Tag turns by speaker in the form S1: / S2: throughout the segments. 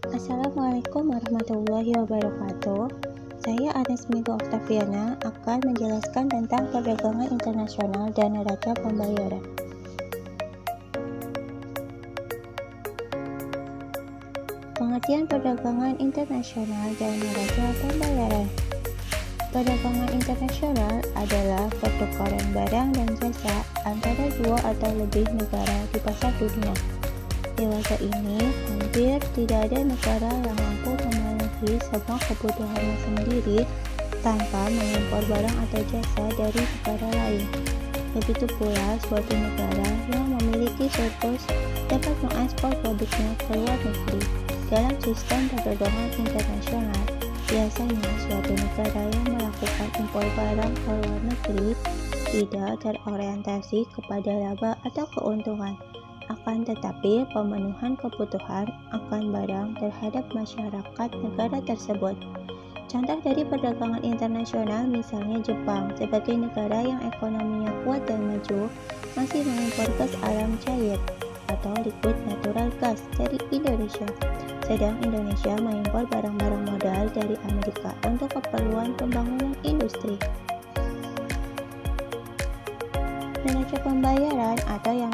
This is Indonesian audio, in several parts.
S1: Assalamualaikum warahmatullahi wabarakatuh. Saya Anesmigo Octaviana akan menjelaskan tentang perdagangan internasional dan neraca pembayaran. Pengertian perdagangan internasional dan neraca pembayaran. Perdagangan internasional adalah pertukaran barang dan jasa antara dua atau lebih negara di pasar dunia. Dewasa ini, hampir tidak ada negara yang mampu memenuhi semua kebutuhannya sendiri tanpa mengimpor barang atau jasa dari negara lain. Begitu pula, suatu negara yang memiliki surplus dapat mengekspor produknya ke luar negeri. Dalam sistem perdagangan internasional, biasanya suatu negara yang melakukan impor barang ke luar negeri tidak terorientasi kepada laba atau keuntungan. Akan tetapi, pemenuhan kebutuhan akan barang terhadap masyarakat negara tersebut. Contoh dari perdagangan internasional misalnya Jepang, sebagai negara yang ekonominya kuat dan maju, masih mengimpor gas alam cair atau liquid natural gas dari Indonesia. Sedang Indonesia mengimpor barang-barang modal dari Amerika untuk keperluan pembangunan industri. Neraca pembayaran atau yang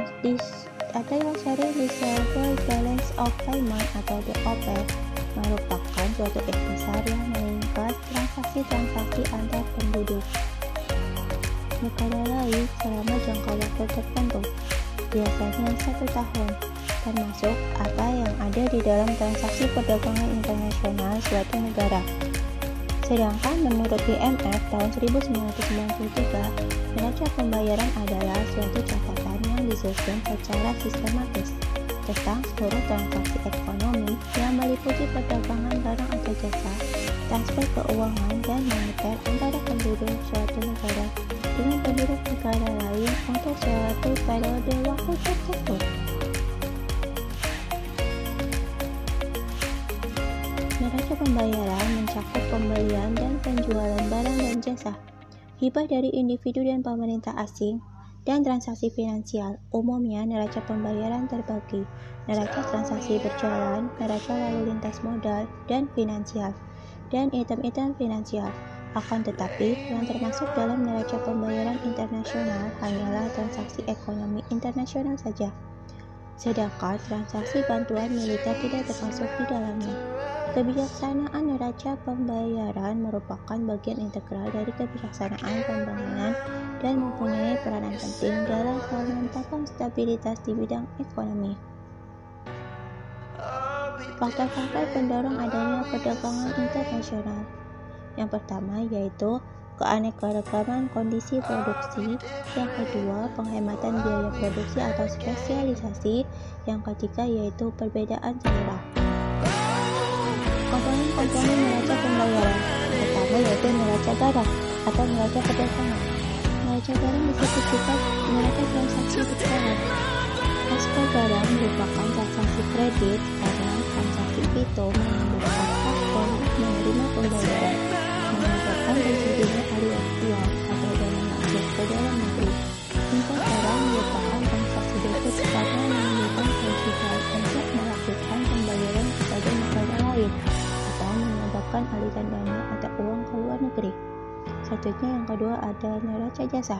S1: sering disebut balance of payment atau BOP merupakan suatu ikhtisar yang meringkas transaksi-transaksi antar penduduk negara lain selama jangka waktu tertentu, biasanya 1 tahun, termasuk apa yang ada di dalam transaksi perdagangan internasional suatu negara. Sedangkan menurut IMF tahun 1993, neraca pembayaran adalah suatu catatan yang disusun secara sistematis tentang seluruh transaksi ekonomi yang meliputi perdagangan barang atau jasa, transfer keuangan dan moneter antara penduduk suatu negara dengan penduduk negara lain untuk suatu periode waktu tertentu. Neraca pembayaran mencakup pembelian dan penjualan barang dan jasa, hibah dari individu dan pemerintah asing, dan transaksi finansial. Umumnya, neraca pembayaran terbagi neraca transaksi berjalan, neraca lalu lintas modal dan finansial, dan item-item finansial. Akan tetapi, yang termasuk dalam neraca pembayaran internasional hanyalah transaksi ekonomi internasional saja. Sedangkan transaksi bantuan militer tidak termasuk di dalamnya. Kebijaksanaan neraca pembayaran merupakan bagian integral dari kebijaksanaan pembangunan dan mempunyai peranan penting dalam menetapkan stabilitas di bidang ekonomi. Faktor-faktor pendorong adanya perdagangan internasional. Yang pertama yaitu keanekaragaman kondisi produksi, yang kedua penghematan biaya produksi atau spesialisasi, yang ketiga yaitu perbedaan selera. Komponen neraca pembayaran pertama yaitu neraca barang atau neraca perdagangan. Neraca barang disebut juga neraca transaksi berjalan. Ekspor barang merupakan transaksi kredit karena transaksi itu menimbulkan faktor menerima pembayaran, menyebabkan terjadinya aliran uang atau dana masuk ke dalam negeri. Impor barang merupakan transaksi debit karena menimbulkan kewajiban untuk melakukan pembayaran kepada negara lain atau menyebabkan aliran dana atau uang ke luar negeri. Selanjutnya yang kedua ada neraca jasa.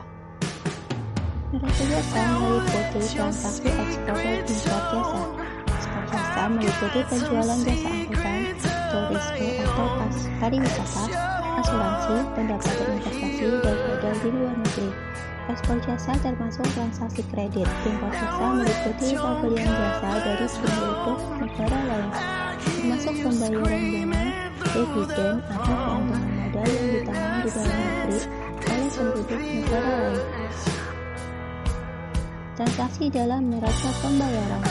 S1: Neraca jasa meliputi transaksi ekspor dan impor jasa. Ekspor jasa meliputi penjualan jasa angkutan, turisme atau pariwisata, asuransi, pendapatan investasi, dan modal di luar negeri. Ekspor jasa termasuk transaksi kredit. Impor jasa meliputi pembelian jasa dari penduduk negara lain, termasuk pembayaran bunga, dividen, atau keuntungan modal yang ditanggung di dalam negeri oleh penduduk negara lain. Transaksi dalam neraca pembayaran.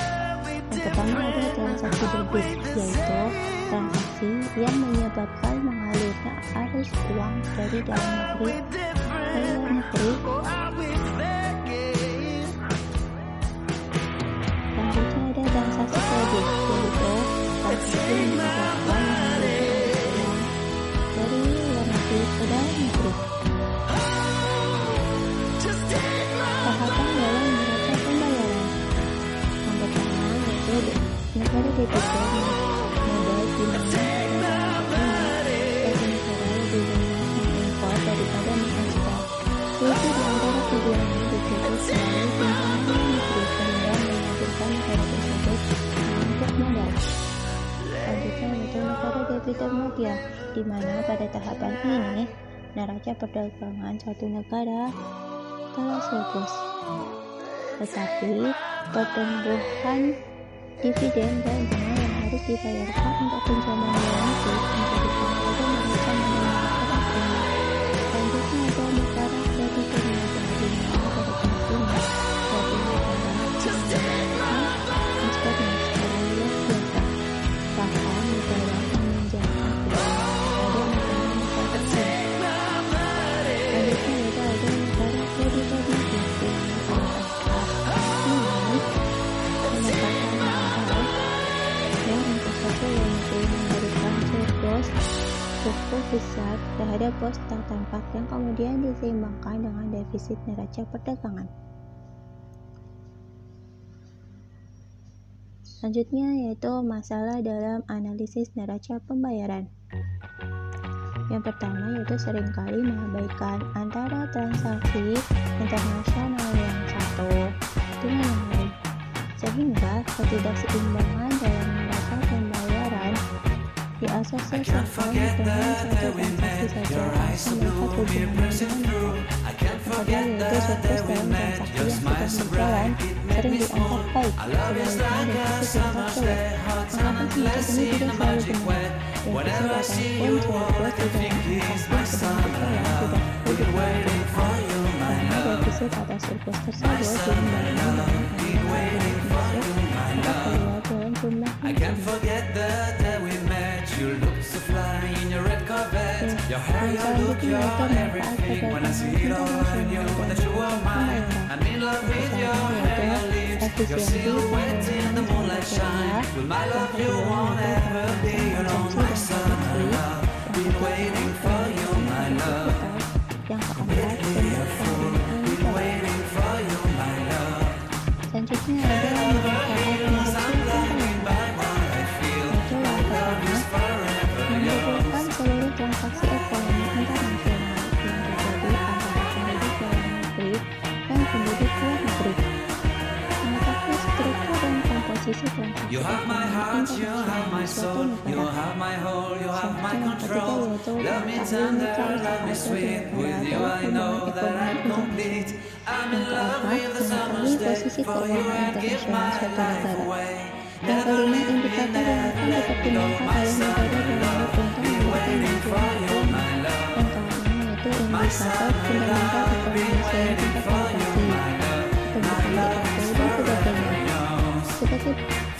S1: Yang pertama adalah transaksi debit, yaitu transaksi yang menyebabkan mengalirnya arus uang dari dalam negeri ke luar negeri. Selanjutnya ada transaksi kredit, yaitu transaksi yang menyebabkan mengalirnya arus uang dari luar negeri ke dalam negeri. Tahapan dalam neraca pembayaran. Yang pertama yaitu negara debitur modal antara debitur media, di mana pada tahapan ini neraca perdagangan suatu negara telah surplus. Tetapi pertumbuhan dividen dan bunga yang harus dibayarkan untuk pinjaman luar negeri menjadi penggoda neraca menengah ke atas ini. Selanjutnya ada negara debitur media, di mana pada tahap ini suatu negara menjalankan ekspornya secara luar biasa, bahkan negara meminjamkan kepada negara-negara kecil. Selanjutnya ada negara kreditor media, di mana pada tahap ini pendapatan mahal dan investasi luar negeri memberikan surplus cukup besar terhadap pos tak tampak yang kemudian diseimbangkan dengan defisit neraca perdagangan. Selanjutnya yaitu masalah dalam analisis neraca pembayaran. Yang pertama yaitu seringkali mengabaikan antara transaksi internasional yang satu dengan yang lain, sehingga ketidakseimbangan dalam neraca pembayaran diasosiasikan dengan satu transaksi saja akan dapat hubungannya dengan apabila yaitu surplus dalam transaksi yang sudah berjalan sering dianggap baik, sebaliknya defisit yang tak jelek. Anggapan semacam ini tidak selalu benar. Defisit ataupun surplus tidak menunjukkan yang tidak hidup karena defisit atau surplus tersebut diimbangkan dengan anggaran defisit atau keluar dalam jumlah yang yang selanjutnya yaitu manfaat perdagangan internasional dan pembayaran. Yang pertama yaitu efisiensi penggunaan sumber daya, yang kedua yaitu konsumsi dan produksi, yang ketiga tingkat penggunaan investasi. Selanjutnya ada manfaat neraca pembayaran, yaitu yang pertama menggabungkan seluruh transaksi ekonomi internasional yang terjadi antara penduduk dalam negeri dan penduduk luar negeri, mengetahui struktur dan komposisi transaksi ekonomi internasional di suatu negara. Selanjutnya yang ketiga yaitu mengetahui netralitas suatu negara dalam hubungan ekonomi internasional. Yang keempat, mengetahui posisi keuangan internasional suatu negara. Yang kelima, indikator yang akan dipertimbangkan oleh negara dalam untuk menentukan tujuan ekonomi. Yang keenam yaitu indikator fundamental ekonomi sesuai tingkat inflasi, pertumbuhan BLT dan sebagainya.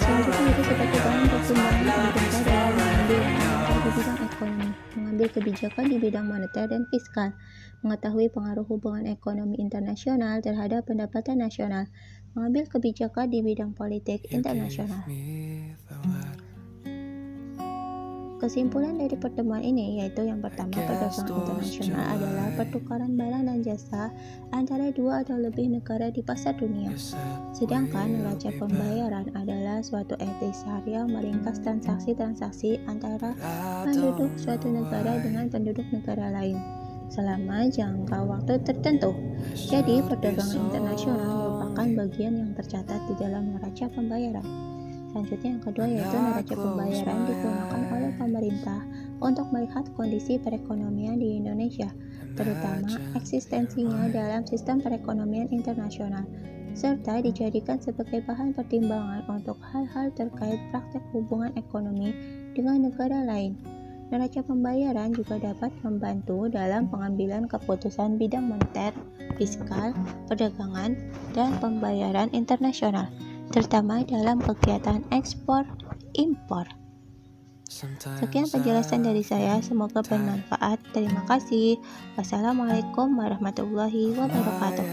S1: Selanjutnya itu sebagai bahan pertimbangan pemerintah dalam mengambil langkah di bidang ekonomi, mengambil kebijakan di bidang moneter dan fiskal, mengetahui pengaruh hubungan ekonomi internasional terhadap pendapatan nasional, mengambil kebijakan di bidang politik internasional. Kesimpulan dari pertemuan ini yaitu yang pertama, perdagangan internasional adalah pertukaran barang dan jasa antara dua atau lebih negara di pasar dunia. Sedangkan neraca pembayaran adalah suatu etisar yang meringkas transaksi-transaksi antara penduduk suatu negara dengan penduduk negara lain selama jangka waktu tertentu. Jadi, perdagangan internasional merupakan bagian yang tercatat di dalam neraca pembayaran. Selanjutnya yang kedua yaitu neraca pembayaran digunakan oleh pemerintah untuk melihat kondisi perekonomian di Indonesia, terutama eksistensinya dalam sistem perekonomian internasional, serta dijadikan sebagai bahan pertimbangan untuk hal-hal terkait praktek hubungan ekonomi dengan negara lain. Neraca pembayaran juga dapat membantu dalam pengambilan keputusan bidang moneter, fiskal, perdagangan, dan pembayaran internasional, terutama dalam kegiatan ekspor-impor. Sekian penjelasan dari saya, semoga bermanfaat. Terima kasih. Wassalamualaikum warahmatullahi wabarakatuh.